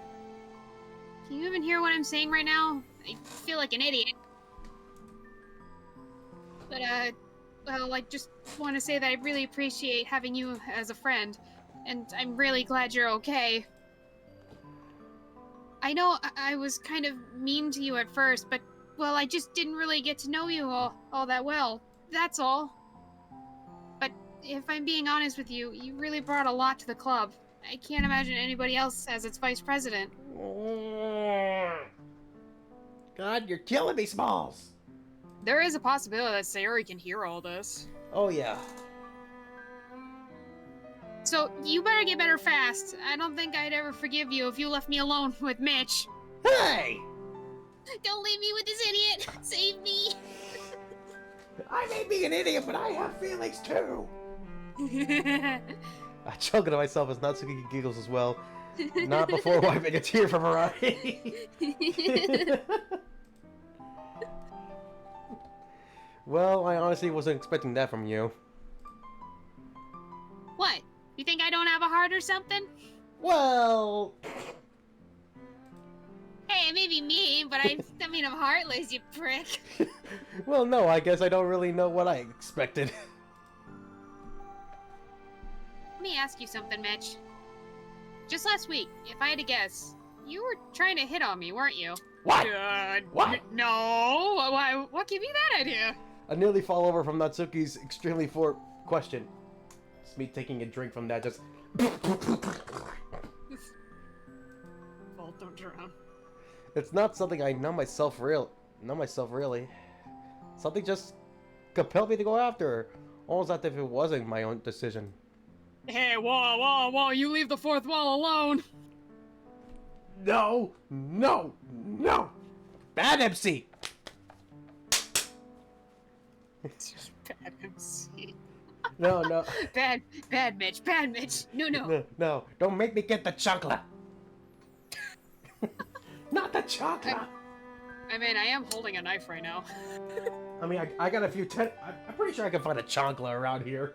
Can you even hear what I'm saying right now? I feel like an idiot. But, well, I just want to say that I really appreciate having you as a friend, and I'm really glad you're okay. I know I was kind of mean to you at first, but, well, I just didn't really get to know you all that well. That's all. But if I'm being honest with you, you really brought a lot to the club. I can't imagine anybody else as its vice president. God, you're killing me, Smalls! There is a possibility that Sayori can hear all this. Oh, yeah. So, you better get better fast. I don't think I'd ever forgive you if you left me alone with Mitch. Hey! Don't leave me with this idiot! Save me! I may be an idiot, but I have feelings too! I chuckle to myself as Natsuki giggles as well. Not before wiping a tear from her eye. Well, I honestly wasn't expecting that from you. What? You think I don't have a heart or something? Well... Hey, I may be mean, but I mean I'm heartless, you prick. Well, no, I guess I don't really know what I expected. Let me ask you something, Mitch. Just last week, if I had to guess, you were trying to hit on me, weren't you? What? What? No! What gave you that idea? I nearly fall over from Natsuki's extremely forward question. It's me taking a drink from that, just... Well, don't drown. It's not something I know myself really. Something just compelled me to go after her. Almost as if it wasn't my own decision. Hey, whoa, you leave the fourth wall alone! No! Bad MC! Bad MC. No. Bad Mitch. No, don't make me get the chocolate! Not the chocolate! I mean, I am holding a knife right now. I mean, I got a few I'm pretty sure I can find a chocolate around here.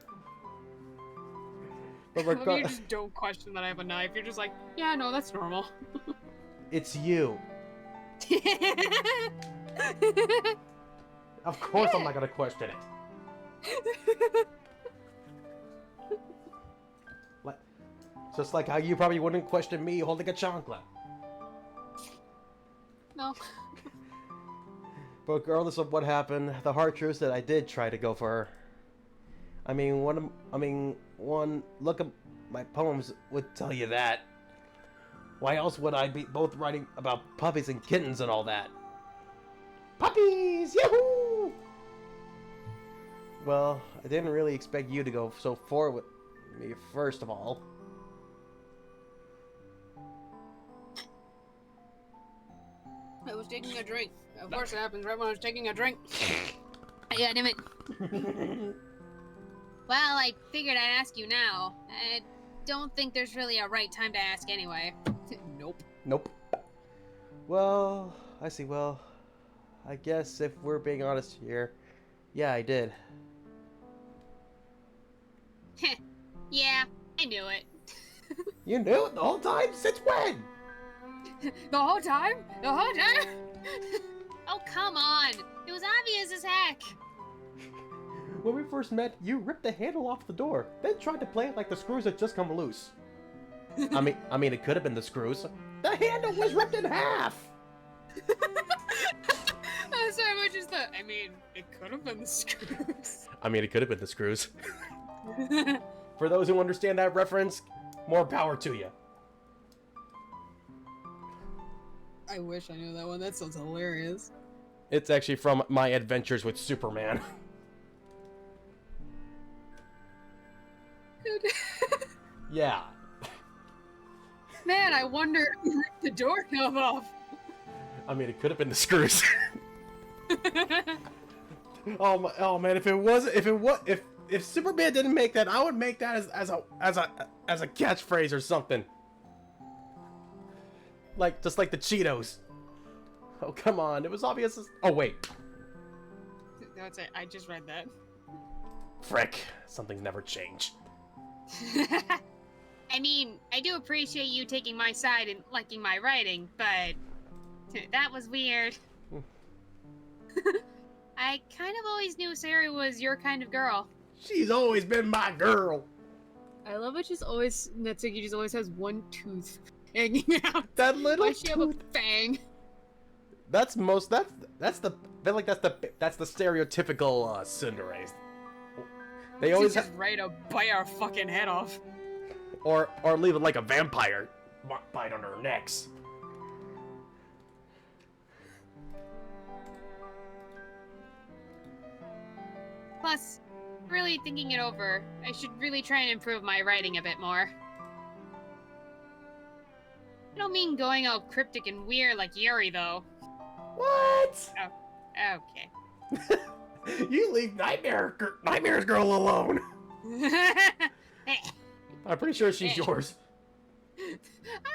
But You just don't question that I have a knife. You're just like, yeah, no, that's normal. it's you. Of course I'm not gonna question it. Just like how you probably wouldn't question me holding a chancla. No. But regardless of what happened, the hard truth is that I did try to go for her. I mean, one look at my poems would tell you that. Why else would I be both writing about puppies and kittens and all that? Puppies! Yahoo! Well, I didn't really expect you to go so forward with me first of all. I was taking a drink. Of course it happens right when I was taking a drink. Yeah, damn it. Well, I figured I'd ask you now. I don't think there's really a right time to ask anyway. Nope. Nope. Well, I see. Well, I guess if we're being honest here, yeah, I did. Yeah, I knew it. You knew it the whole time? Since when? The whole time? The whole time? Oh, come on. It was obvious as heck. When we first met, you ripped the handle off the door, then tried to play it like the screws had just come loose. I mean, it could have been the screws. The handle was ripped in half! Sorry, much is that? I mean, it could have been the screws. I mean, it could have been the screws. For those who understand that reference, more power to you. I wish I knew that one. That sounds hilarious. It's actually from My Adventures with Superman. Yeah. Man, I wonder who ripped the doorknob off. I mean, it could have been the screws. Oh man, if Superman didn't make that, I would make that as a catchphrase or something. Like just like the Cheetos. Oh come on, it was obvious. Oh wait. That's it. I just read that. Frick, something never changed. I mean, I do appreciate you taking my side and liking my writing, but that was weird. I kind of always knew Sarah was your kind of girl. She's always been my girl. I love it. Natsuki just always has one tooth hanging out. That little Why she have a tooth. fang? That's the I feel like that's the stereotypical tsundere. They always just ready to bite our fucking head off. Or leave it like a vampire, bite on her necks. Plus, really thinking it over, I should really try and improve my writing a bit more. I don't mean going all cryptic and weird like Yuri, though. What? Oh, okay. You leave Nightmare's girl alone. I'm pretty sure she's yours. I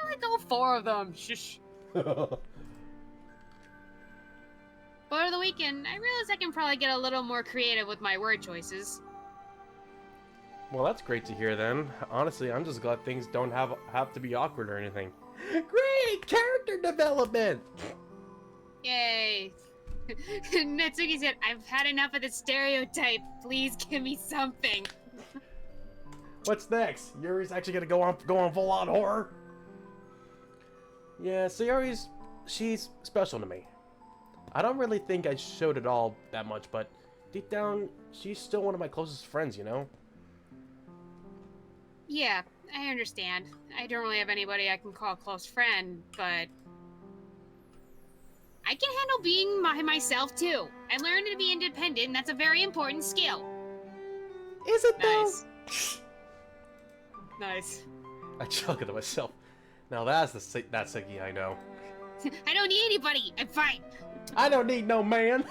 like all four of them. Shush. But over the weekend, I realized I can probably get a little more creative with my word choices. Well, that's great to hear then. Honestly, I'm just glad things don't have to be awkward or anything. Great character development! Yay. Natsuki said, I've had enough of the stereotype. Please give me something. What's next? Yuri's actually gonna go on full on horror? Yeah, so she's special to me. I don't really think I showed it all that much, but deep down, she's still one of my closest friends, you know? Yeah, I understand. I don't really have anybody I can call a close friend, but I can handle being myself too. I learned to be independent, and that's a very important skill. Is it though? Nice. Nice. I chuckled to myself. Now that's Siki I know. I don't need anybody. I'm fine. I don't need no man.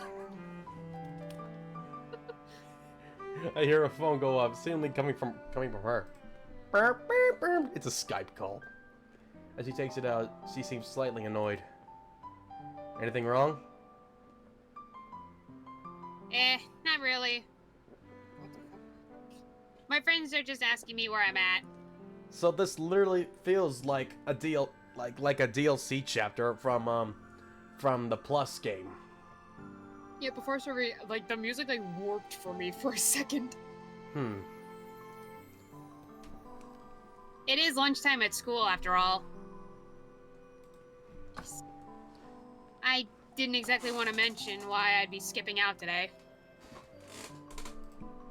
I hear a phone go off, seemingly coming from her. Burp, burp, burp. It's a Skype call. As she takes it out, she seems slightly annoyed. Anything wrong? Not really. My friends are just asking me where I'm at. So this literally feels like a like a DLC chapter from the Plus game. Yeah, before story, like the music like warped for me for a second. Hmm. It is lunchtime at school, after all. I didn't exactly want to mention why I'd be skipping out today.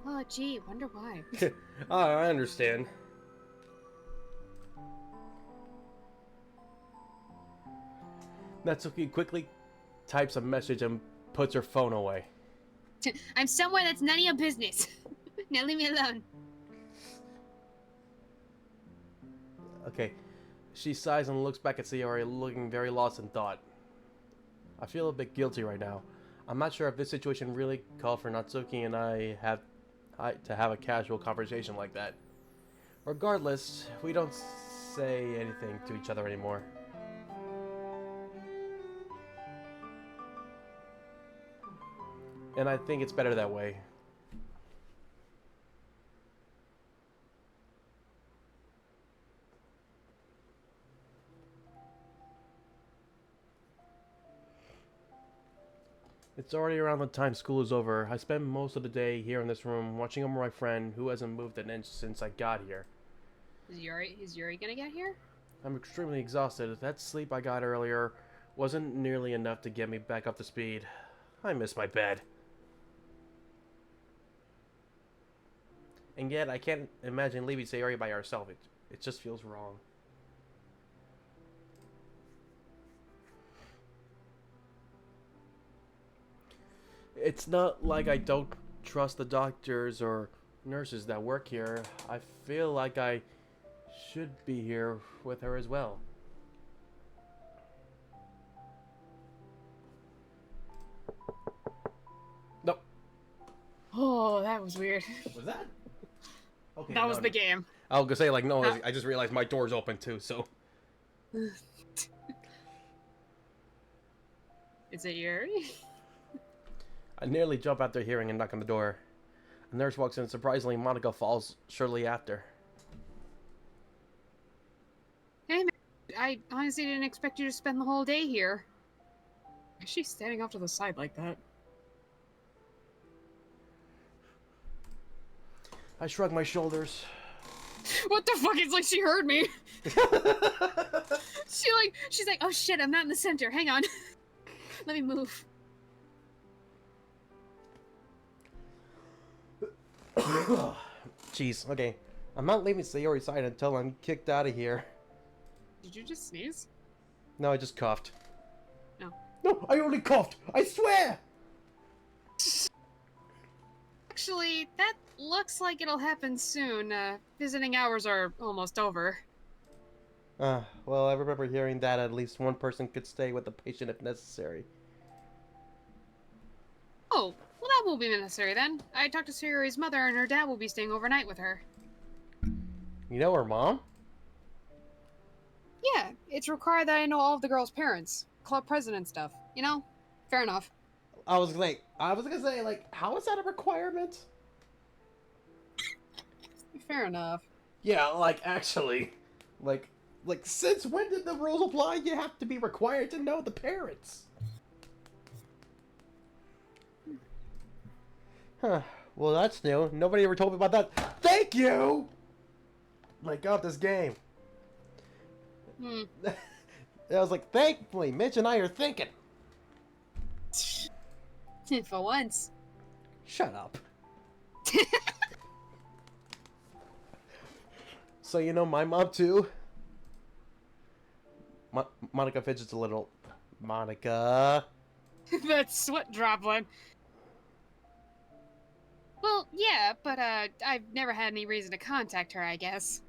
Oh, gee, wonder why. Oh, I understand. Natsuki quickly types a message and puts her phone away. I'm somewhere that's none of your business. Now leave me alone. Okay. She sighs and looks back at Sayori, looking very lost in thought. I feel a bit guilty right now. I'm not sure if this situation really called for Natsuki and I to have a casual conversation like that. Regardless, we don't say anything to each other anymore. And I think it's better that way. It's already around the time school is over. I spend most of the day here in this room watching over my friend who hasn't moved an inch since I got here. Is Yuri gonna get here? I'm extremely exhausted. That sleep I got earlier wasn't nearly enough to get me back up to speed. I miss my bed. And yet I can't imagine leaving Sayori by herself. It just feels wrong. It's not like I don't trust the doctors or nurses that work here. I feel like I should be here with her as well. Nope. Oh, that was weird. Was that? Okay. That was the game. I was gonna say like no. I just realized my door's open too. So. Is it Yuri? I nearly jump after hearing a knock on the door. A nurse walks in. Surprisingly, Monica falls shortly after. Hey, man. I honestly didn't expect you to spend the whole day here. Why is she standing off to the side like that? I shrug my shoulders. What the fuck? It's like she heard me. She's like, oh shit, I'm not in the center. Hang on. Let me move. Jeez, okay. I'm not leaving Sayori's side until I'm kicked out of here. Did you just sneeze? No, I just coughed. No. No, I only coughed! I swear! Actually, that looks like it'll happen soon. Visiting hours are almost over. Well, I remember hearing that at least one person could stay with the patient if necessary. Oh, well that won't be necessary then. I talked to Sayori's mother and her dad will be staying overnight with her. You know her mom? Yeah, it's required that I know all of the girls' parents. Club president stuff. You know? Fair enough. I was gonna say, like, how is that a requirement? Fair enough. Yeah, like, actually. Like, since when did the rules apply? You have to be required to know the parents. Huh. Well, that's new. Nobody ever told me about that. Thank you! My god, this game. Hmm. I was like, thankfully, Mitch and I are thinking. For once. Shut up. So, you know my mom, too? Monica fidgets a little. Monica. That sweat droplet. Well, yeah, but, I've never had any reason to contact her, I guess.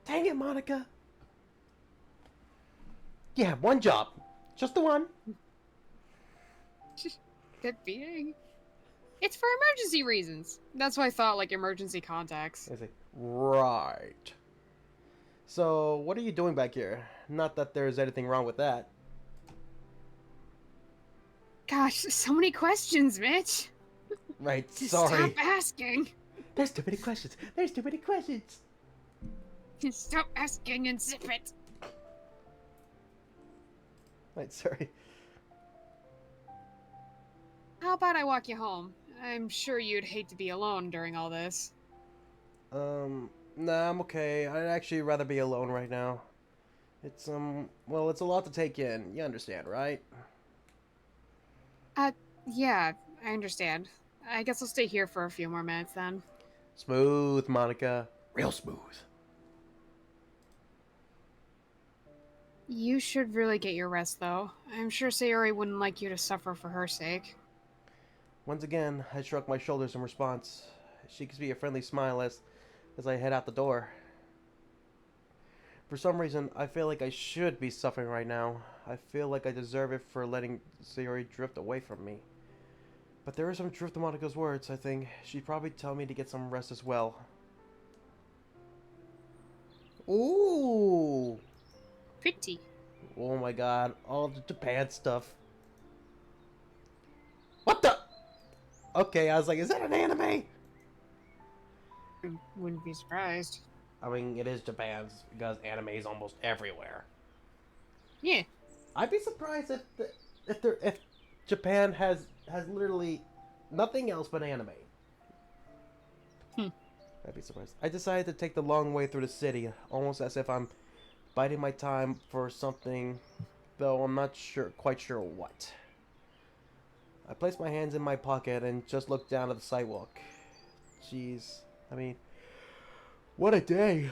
Dang it, Monica. You have one job. Just the one. Good being. It's for emergency reasons. That's why I thought, like, emergency contacts. I say, right. So, what are you doing back here? Not that there's anything wrong with that. Gosh, so many questions, Mitch. Right, Just sorry. stop asking. There's too many questions. There's too many questions. Stop asking and zip it. Right, sorry. How about I walk you home? I'm sure you'd hate to be alone during all this. Nah, I'm okay. I'd actually rather be alone right now. It's, well, it's a lot to take in. You understand, right? Yeah, I understand. I guess I'll stay here for a few more minutes then. Smooth, Monica. Real smooth. You should really get your rest, though. I'm sure Sayori wouldn't like you to suffer for her sake. Once again, I shrugged my shoulders in response. She gives me a friendly smile as I head out the door. For some reason, I feel like I should be suffering right now. I feel like I deserve it for letting Sayori drift away from me. But there is some truth to Monica's words, I think. She'd probably tell me to get some rest as well. Ooh! Pretty. Oh my god, all the Japan stuff. What the? Okay, I was like, is that an anime? Wouldn't be surprised. I mean, it is Japan's because anime is almost everywhere. Yeah. I'd be surprised if Japan has literally nothing else but anime. I'd be surprised. I decided to take the long way through the city, almost as if I'm biding my time for something, though I'm not quite sure what. I placed my hands in my pocket and just looked down at the sidewalk. Jeez, I mean, what a day.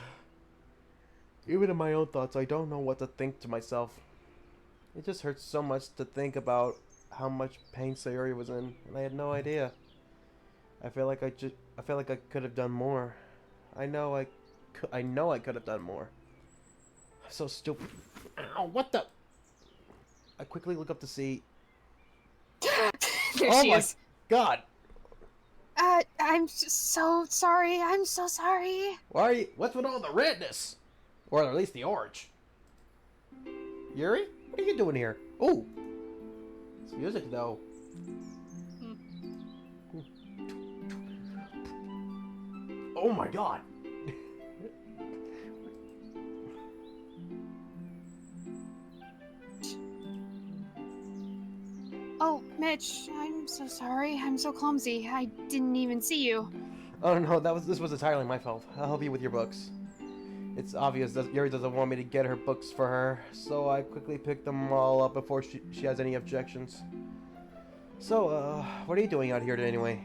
Even in my own thoughts, I don't know what to think to myself. It just hurts so much to think about how much pain Sayori was in, and I had no idea. I feel like I could have done more. I know I could have done more. I'm so stupid. Ow, what the? I quickly look up to see. There Oh she my is. god! I'm so sorry. I'm so sorry. Why are you? What's with all the redness? Or at least the orange. Yuri, what are you doing here? Ooh, it's music though. Oh my god! Oh, Mitch, I'm so sorry. I'm so clumsy. I didn't even see you. Oh no, this was entirely my fault. I'll help you with your books. It's obvious that Yuri doesn't want me to get her books for her, so I quickly pick them all up before she has any objections. So, what are you doing out here anyway?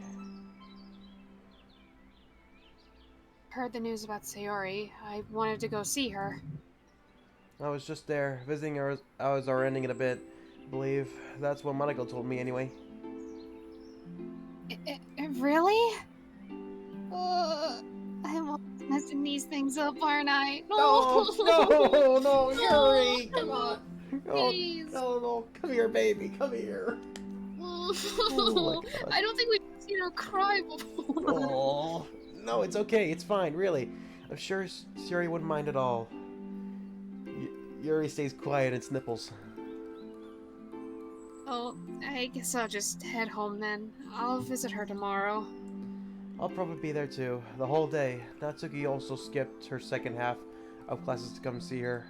Heard the news about Sayori. I wanted to go see her. I was just there, visiting her as our ending in a bit. I believe that's what Monica told me anyway. Really? I'm all messing these things up, aren't I? No, Yuri, come on. Please. No, come here, baby, come here. Oh my god. I don't think we've seen her cry before. Oh, no, it's okay, it's fine, really. I'm sure Yuri wouldn't mind at all. Yuri stays quiet and sniffles. Oh, I guess I'll just head home then. I'll visit her tomorrow. I'll probably be there too, the whole day. Natsuki also skipped her second half of classes to come see her.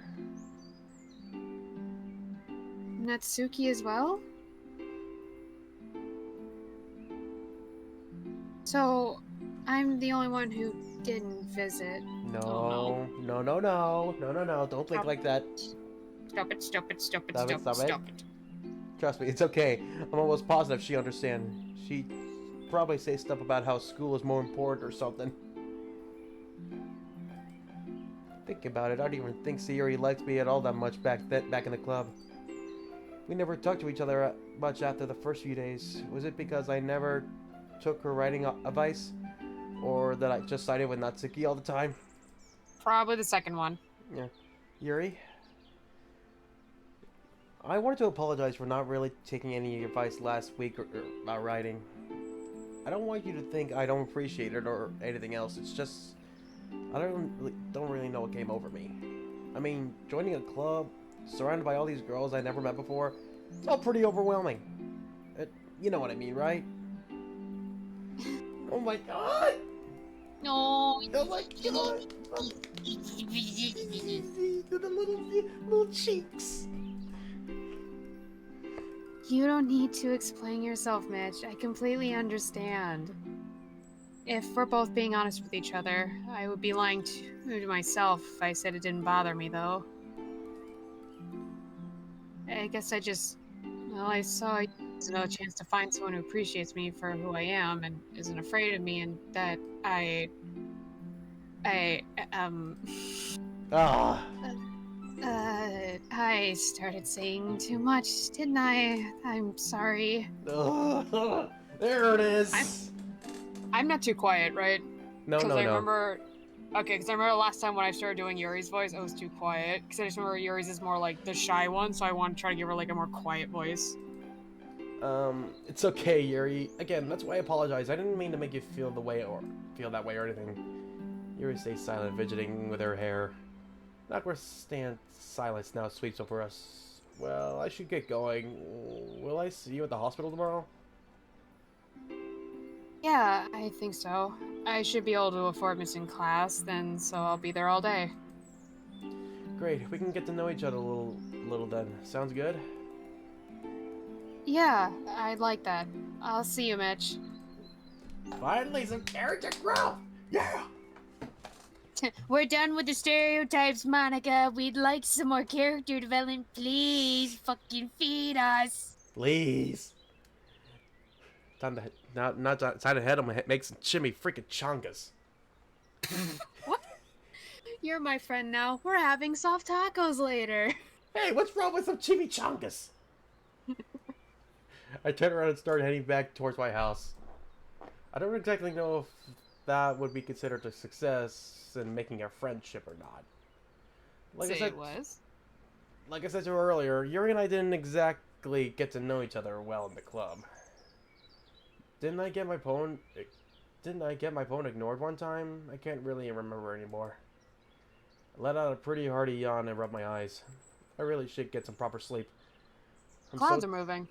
Natsuki as well? So, I'm the only one who didn't visit. No, Oh, no, don't think like that. Stop it. Stop it. Trust me, it's okay. I'm almost positive she understands. She'd probably say stuff about how school is more important or something. Think about it, I don't even think Sayori liked me at all that much back in the club. We never talked to each other much after the first few days. Was it because I never took her writing advice? Or that I just sided with Natsuki all the time? Probably the second one. Yeah. Yuri? I wanted to apologize for not really taking any advice last week about writing. I don't want you to think I don't appreciate it or anything else. It's just I don't really know what came over me. I mean, joining a club, surrounded by all these girls I never met before, it's all pretty overwhelming. You know what I mean, right? Oh my god! No. Oh my god! Easy to the little cheeks. You don't need to explain yourself, Mitch. I completely understand. If we're both being honest with each other, I would be lying to myself if I said it didn't bother me, though. I guess I saw another chance to find someone who appreciates me for who I am and isn't afraid of me, and that I, um, Ah. I started saying too much, didn't I? I'm sorry. There it is. I'm not too quiet, right? No, Because no, I no. remember. Okay, because I remember last time when I started doing Yuri's voice, I was too quiet. Because I just remember Yuri's is more like the shy one, so I want to try to give her like a more quiet voice. It's okay, Yuri. Again, that's why I apologize. I didn't mean to make you feel feel that way or anything. Yuri stays silent, fidgeting with her hair. Notwithstanding silence now sweeps over us. Well, I should get going. Will I see you at the hospital tomorrow? Yeah, I think so. I should be able to afford missing class then, so I'll be there all day. Great, we can get to know each other a little then. Sounds good? Yeah, I'd like that. I'll see you, Mitch. Finally, some character growth! Yeah! We're done with the stereotypes, Monica. We'd like some more character development. Please fucking feed us. Please. Time to time to head him and make some chimmy freaking chongas. What? You're my friend now. We're having soft tacos later. Hey, what's wrong with some chimichangas? I turned around and started heading back towards my house. I don't exactly know if that would be considered a success in making a friendship or not. Like I said, it was. like I said to you earlier, Yuri and I didn't exactly get to know each other well in the club. Didn't I get my phone ignored one time? I can't really remember anymore. I let out a pretty hearty yawn and rubbed my eyes. I really should get some proper sleep. Clouds are moving.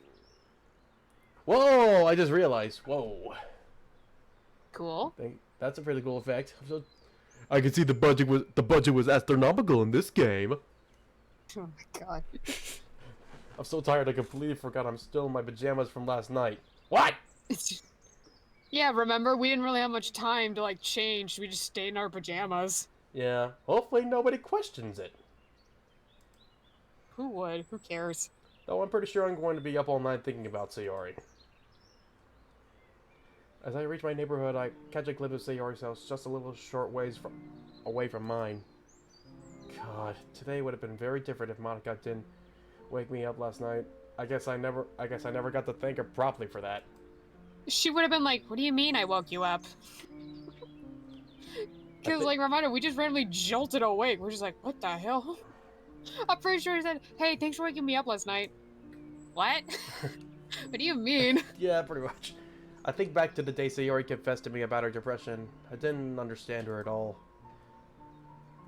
Whoa! I just realized. Whoa. Cool. That's a pretty cool effect. I can see the budget was astronomical in this game. Oh my god. I'm so tired I completely forgot I'm still in my pajamas from last night. What? Yeah, remember? We didn't really have much time to, like, change. We just stayed in our pajamas. Yeah, hopefully nobody questions it. Who would? Who cares? Though I'm pretty sure I'm going to be up all night thinking about Sayori. As I reach my neighborhood, I catch a glimpse of Sayori's house just a little short ways away from mine. God, today would have been very different if Monica didn't wake me up last night. I guess I never got to thank her properly for that. She would have been like, what do you mean I woke you up? Because, like, reminder, we just randomly jolted awake. We're just like, what the hell? I'm pretty sure he said, hey, thanks for waking me up last night. What? What do you mean? Yeah, pretty much. I think back to the day Sayori confessed to me about her depression. I didn't understand her at all.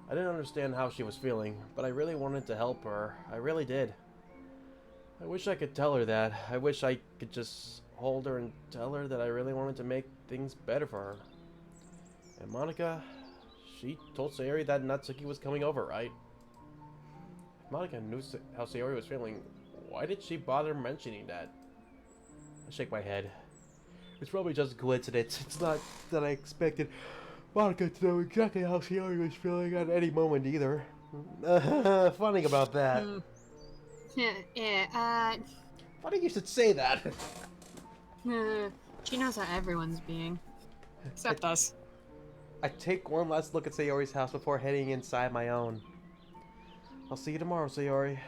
I didn't understand how she was feeling, but I really wanted to help her. I really did. I wish I could tell her that. I wish I could just hold her and tell her that I really wanted to make things better for her. And Monica, she told Sayori that Natsuki was coming over, right? If Monica knew how Sayori was feeling, why did she bother mentioning that? I shake my head. It's probably just a coincidence. It's not that I expected Monica to know exactly how Sayori was feeling at any moment either. Funny about that. Funny you should say that. She knows how everyone's being. Except us. I take one last look at Sayori's house before heading inside my own. I'll see you tomorrow, Sayori.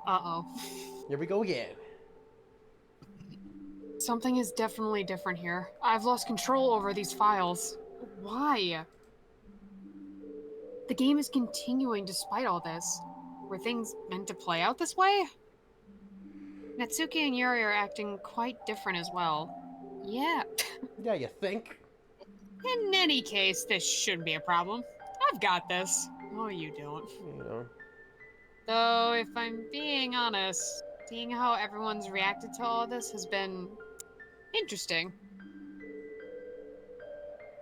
Uh-oh. Here we go again. Something is definitely different here. I've lost control over these files. Why? The game is continuing despite all this. Were things meant to play out this way? Natsuki and Yuri are acting quite different as well. Yeah. Yeah, you think? In any case, this shouldn't be a problem. I've got this. No, you don't. You know. Though, if I'm being honest, seeing how everyone's reacted to all this has been interesting.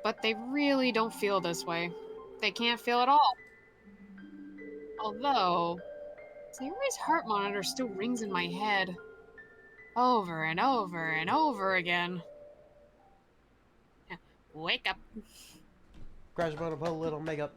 But they really don't feel this way. They can't feel at all. Although, Sayori's heart monitor still rings in my head. Over and over and over again. Wake up. Crash about to put a little makeup.